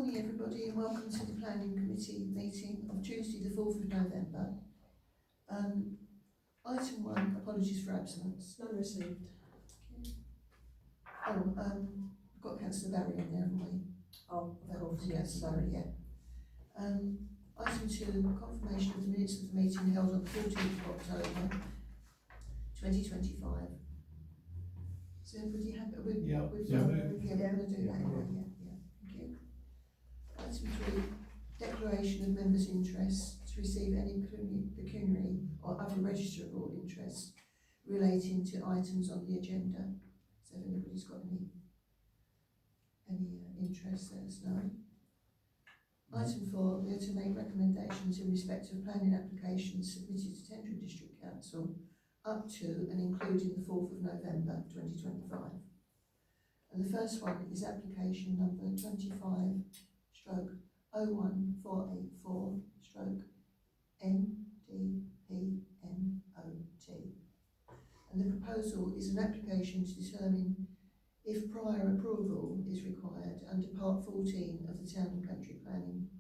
morning everybody and welcome to the Planning Committee meeting of Tuesday the 4th of November. Item 1, apologies for absence. None received. Oh, we've got Councillor Barry on there, haven't we? Oh, of course, Yes, yes, sorry, yeah. Item 2, confirmation of the minutes of the meeting held on the 14th of October 2025. Is everybody happy with we're going to do that anyway, yeah, thank you. Item 3, declaration of members' interests to receive any pecuniary or other registrable interests relating to items on the agenda. So if anybody's got any interest, let us know. Item 4, we are to make recommendations in respect of planning applications submitted to Tendring District Council up to and including the 4th of November 2025. And the first one is application number 25/01484/NDPNOT. And the proposal is an application to determine if prior approval is required under Part 14 of the Town and Country Planning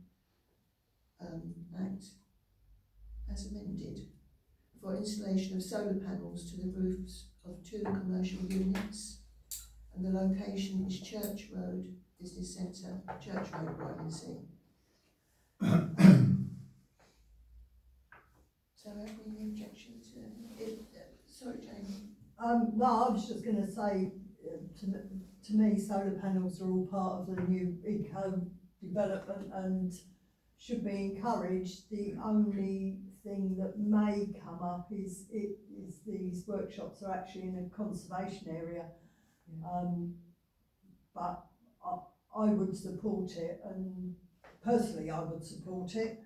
Act as amended for installation of solar panels to the roofs of 2 commercial units, and the location is Church Road Business Centre, Church Road, Brightlingsea. So have we any objection to it? Sorry, Jane. No, I was just going to say, to me, solar panels are all part of the new eco development and should be encouraged. The only thing that may come up is these workshops are actually in a conservation area, but I would support it, and personally I would support it.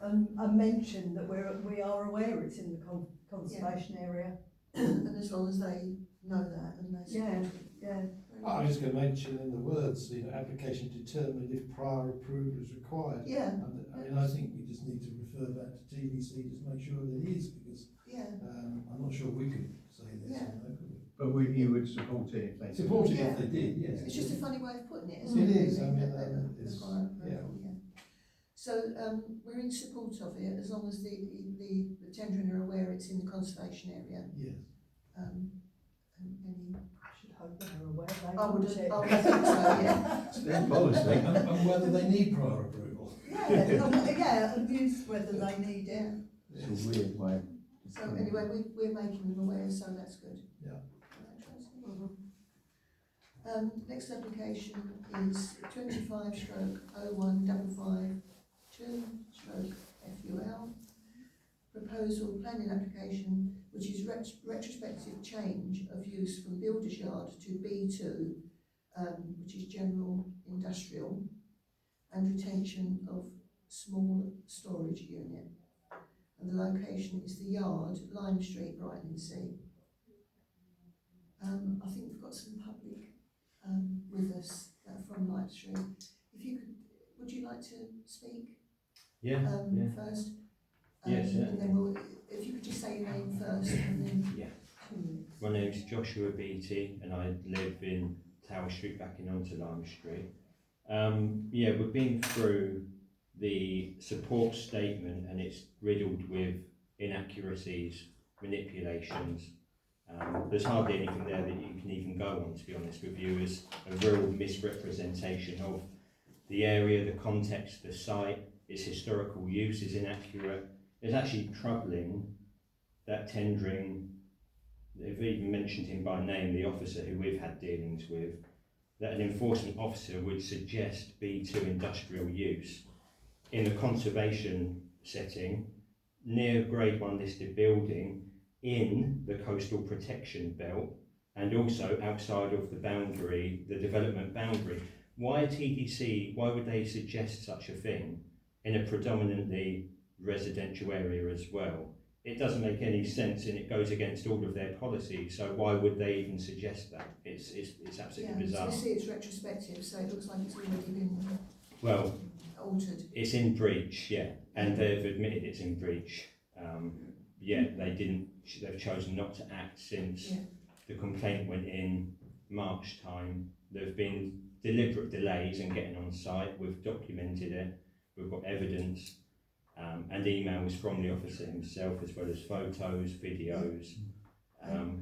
And mention that we are aware it's in the conservation area, and as long as they know that and they support it. I was just going to mention in the words, application determined if prior approval is required. Yeah. And I think we just need to refer back to TBC just make sure that it is, because I'm not sure we could say this. Yeah. But you would support it if they did. Support it if they did, yes. It's just a funny way of putting it, isn't It it? is. I mean, it's So we're in support of it as long as the tendering are aware it's in the conservation area. Yes. I should hope they're aware they I would want it. I would think so, yeah. It's their policy. And whether they need prior approval. And use whether they need it. It's a weird way. So anyway, we're making them aware, so that's good. Yeah. Next application is 25/015552/FUL. Proposal planning application which is retrospective change of use from builder's yard to B2, which is general industrial, and retention of small storage unit. And the location is the Yard, Lime Street, Brightlingsea. I think we've got some public with us from Lime Street. If you could, would you like to speak? First? Yes, yeah. And then if you could just say your name first and then... Yeah. My name's Joshua Beattie and I live in Tower Street backing onto Lime Street. We've been through the support statement and it's riddled with inaccuracies, manipulations. There's hardly anything there that you can even go on, to be honest with you. It's a real misrepresentation of the area, the context, the site, its historical use is inaccurate. It's actually troubling that tendering, they've even mentioned him by name, the officer who we've had dealings with, that an enforcement officer would suggest B2 industrial use in the conservation setting near Grade 1 listed building in the coastal protection belt and also outside of the boundary, the development boundary. Why TDC, why would they suggest such a thing in a predominantly residential area as well? It doesn't make any sense and it goes against all of their policies, so why would they even suggest that? It's absolutely bizarre. So we see it's retrospective, so it looks like it's already been altered. It's in breach, and they've admitted it's in breach. They've chosen not to act since the complaint went in March time. There have been deliberate delays in getting on site. We've documented it. We've got evidence and emails from the officer himself, as well as photos, videos,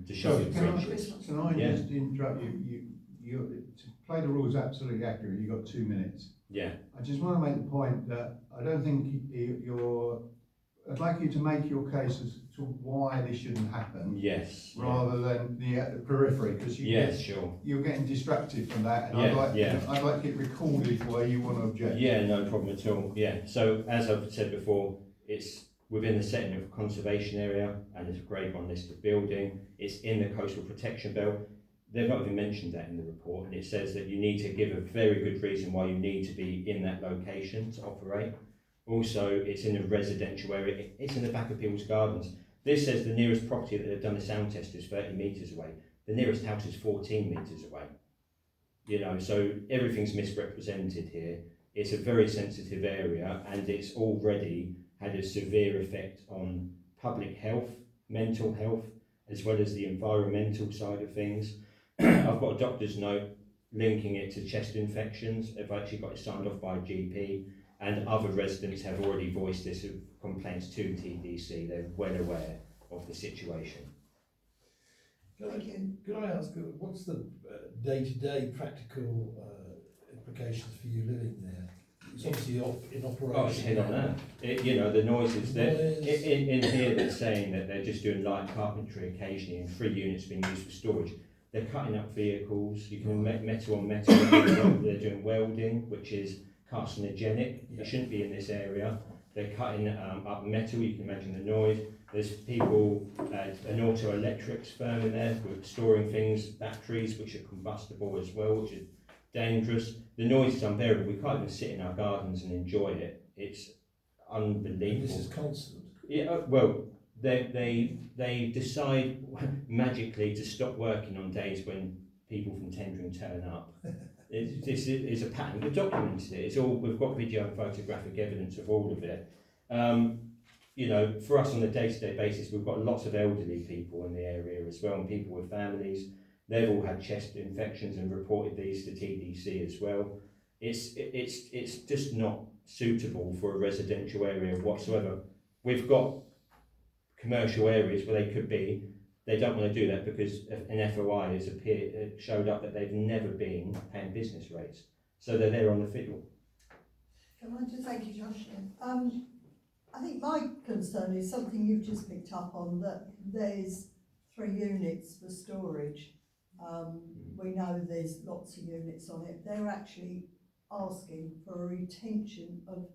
to show the breaches. Can I Yeah. just interrupt you? To play the rules absolutely accurate, you've got 2 minutes. Yeah, I just want to make the point that I don't think I'd like you to make your case as to why this shouldn't happen, yes. rather than the periphery, because Yes, sure. you're getting distracted from that, and Yeah, I'd like it recorded where you want to object. Yeah, no problem at all. Yeah, so as I've said before, it's within the setting of a conservation area and it's a grade 1 listed building. It's in the coastal protection belt. They've not even mentioned that in the report, and it says that you need to give a very good reason why you need to be in that location to operate. Also, it's in a residential area. It's in the back of people's gardens. This says the nearest property that they've done the sound test is 30 metres away. The nearest house is 14 metres away. You know, so everything's misrepresented here. It's a very sensitive area, and it's already had a severe effect on public health, mental health, as well as the environmental side of things. I've got a doctor's note linking it to chest infections. I've actually got it signed off by a GP, and other residents have already voiced this complaints to TDC. They're well aware of the situation. Thank you. Could I ask, what's the day-to-day practical implications for you living there? It's obviously in operation. Oh, it's head on earth. You know, the noises that in here they're saying that they're just doing light carpentry occasionally, and 3 units being used for storage. They're cutting up vehicles. You can metal on metal. They're doing welding, which is carcinogenic. Yeah. It shouldn't be in this area. They're cutting up metal. You can imagine the noise. There's people, an auto electrics firm in there with storing things, batteries which are combustible as well, which is dangerous. The noise is unbearable. We can't even sit in our gardens and enjoy it. It's unbelievable. This is constant. Yeah, well, they decide magically to stop working on days when people from tendering turn up. This is a pattern. We've documented it. It's all, we've got video and photographic evidence of all of it. You know, for us on a day-to-day basis, we've got lots of elderly people in the area as well, and people with families. They've all had chest infections and reported these to TDC as well. It's just not suitable for a residential area whatsoever. We've got commercial areas where they could be. They don't want to do that because an FOI has showed up that they've never been paying business rates. So they're there on the fiddle. Can I just thank you, Josh? I think my concern is something you've just picked up on, that there's 3 units for storage. We know there's lots of units on it. They're actually asking for a retention of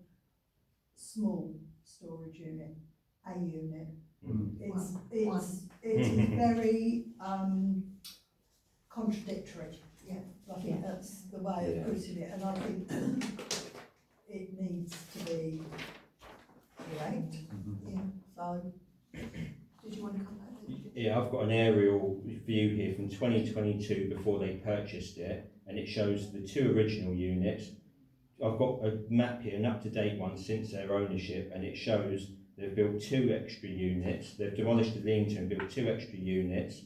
small storage unit, a unit. It's very contradictory. Yeah. I think that's the way of putting it, and I think it needs to be correct. Yeah. So, Did you want to come back? Yeah, I've got an aerial view here from 2022 before they purchased it, and it shows the 2 original units. I've got a map here, an up-to-date one since their ownership, and it shows they've built 2 extra units. They've demolished the lean-to and built 2 extra units.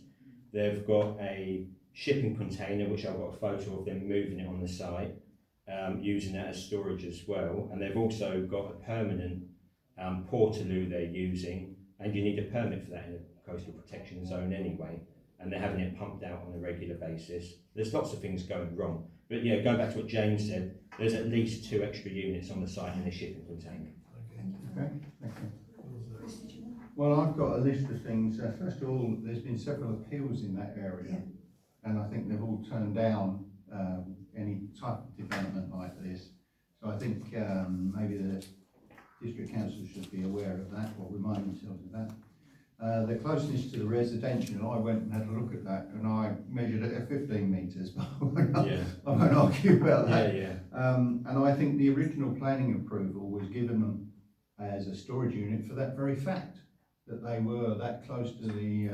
They've got a shipping container, which I've got a photo of them moving it on the site, using that as storage as well. And they've also got a permanent portaloo they're using, and you need a permit for that in a coastal protection zone anyway. And they're having it pumped out on a regular basis. There's lots of things going wrong. But yeah, going back to what James said, there's at least 2 extra units on the site in a shipping container. Okay, thank you. Chris, did you want? Well, I've got a list of things. First of all, there's been several appeals in that area, and I think they've all turned down any type of development like this. So I think maybe the district council should be aware of that, or remind themselves of that. The closeness to the residential, I went and had a look at that, and I measured it at 15 metres, but I won't argue about that. And I think the original planning approval was given them as a storage unit for that very fact, that they were that close to the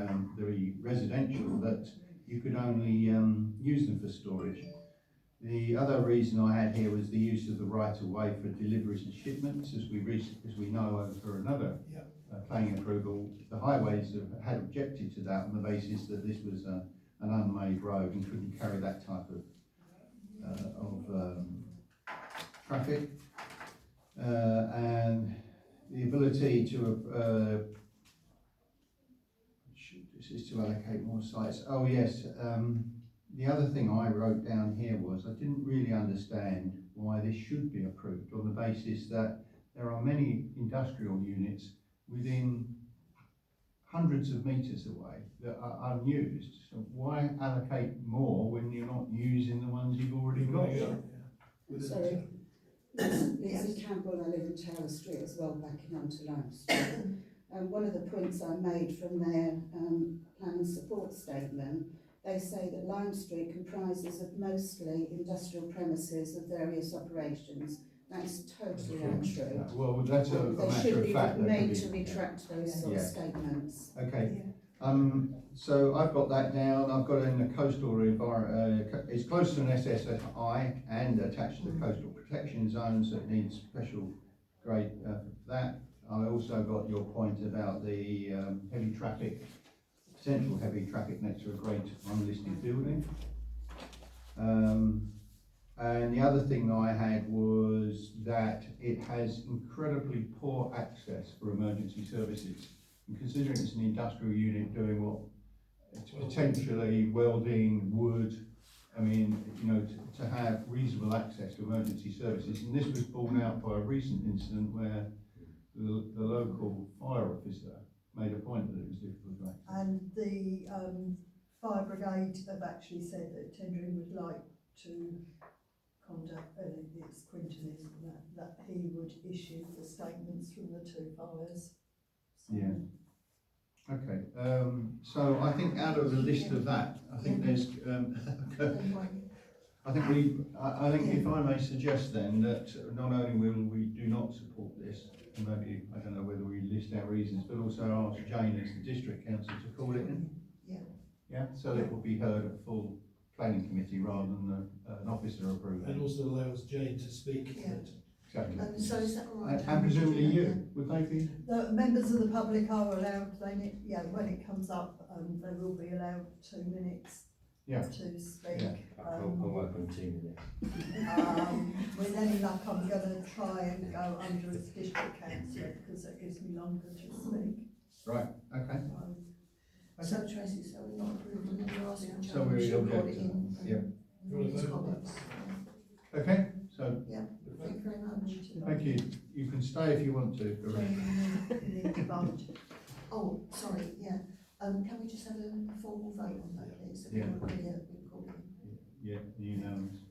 residential that you could only use them for storage. The other reason I had here was the use of the right of way for deliveries and shipments, as we know over another planning approval. The highways had objected to that on the basis that this was an unmade road and couldn't carry that type of traffic. And the ability to, this is to allocate more sites. Oh yes, the other thing I wrote down here was I didn't really understand why this should be approved on the basis that there are many industrial units within hundreds of metres away that are unused. So why allocate more when you're not using the ones you've already got? Sorry, Lizzie Campbell, I live in Tower Street as well, backing onto Lime Street. One of the points I made from their plan and support statement, they say that Lime Street comprises of mostly industrial premises of various operations. That's totally untrue. Well, that's a They matter should of be fact. made to retract those sort of Yeah. statements. Okay, so I've got that down. I've got it in the coastal environment. It's close to an SSI and attached to the coastal protection zone, so it needs special grade for that. I also got your point about the heavy traffic, potential heavy traffic next to a great unlisted building. And the other thing that I had was that it has incredibly poor access for emergency services. And considering it's an industrial unit doing what, it's potentially welding, wood, I mean, you know, to have reasonable access to emergency services. And this was borne out by a recent incident where the local fire officer made a point that it was difficult to access. And the fire brigade have actually said that Tendring would like to contact, it's Quinton, isn't that he would issue the statements from the two fires. So, Yeah. Okay, so I think out of the list of that, I think there's, I think if I may suggest then that not only will we do not support this, and maybe, I don't know whether we list our reasons, but also ask Jane as the district council to call it in. Yeah. Yeah, so it will be heard at full planning committee rather than an officer approval. And also allows Jane to speak. Yeah. Exactly. So is that all right? And presumably you, would they be? the members of the public are allowed, when it comes up, they will be allowed 2 minutes Yeah. to speak. Yeah. I'll work on 2 minutes. With any luck, I'm going to try and go under as district councillor because it gives me longer to speak. Right, okay. So Tracy, so we're not approved and then we're asking So we're Jane to put objecting. it in. Yeah. You want to His vote on comments. Okay, so Thank you very much. thank you. You can stay if you want to. Oh, sorry, yeah. Can we just have a formal vote on that, please? If we Yeah. agree that we call it. Yeah, unanimous.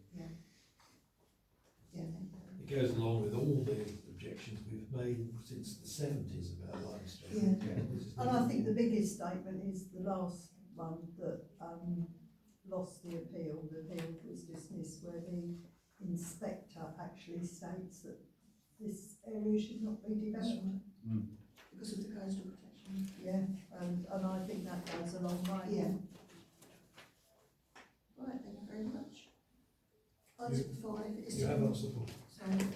Yeah, thank you. It goes along with all the objections we've made since the 70s about limestone. Yeah. Yeah. This is And I think the biggest statement is the last one that lost the appeal. The appeal was dismissed where the inspector actually states that this area should not be developed. Because of the coastal protection. Yeah, and I think that goes a long way. Yeah. Right, thank you very much. Item 5 is You have our support. Sorry. Item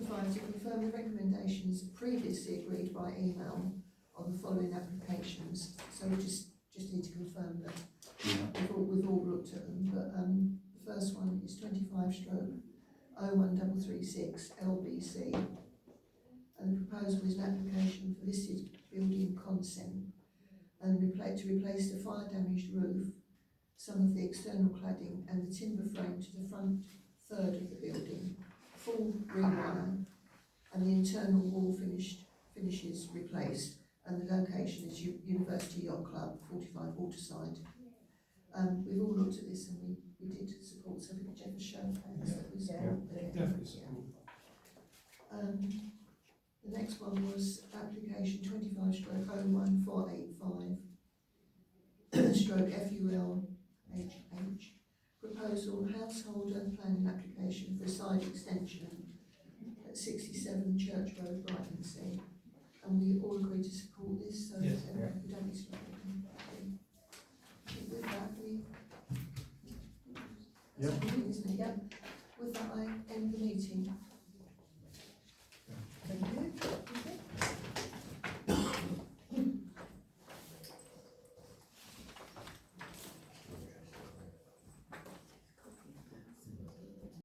5 is to confirm the recommendations previously agreed by email on the following applications. So we just need to confirm that Yeah. we've all looked at them, but the first one is 25/01336 LBC. And the proposal is an application for listed building consent and to replace the fire damaged roof, some of the external cladding and the timber frame to the front third of the building, full rewire, and the internal wall finishes replaced, and the location is University Yacht Club, 45 Waterside. We've all looked at this and we did support, so could Jeff show hands that we support it. Definitely support. The next one was application 25/01485 FULHH, proposal householder planning application for a side extension at 67 Church Road, Brightonsea. And we all agreed to support this, so Yes. we don't need to vote on it. With that, Yep. isn't it? Yep. With that, I end the meeting.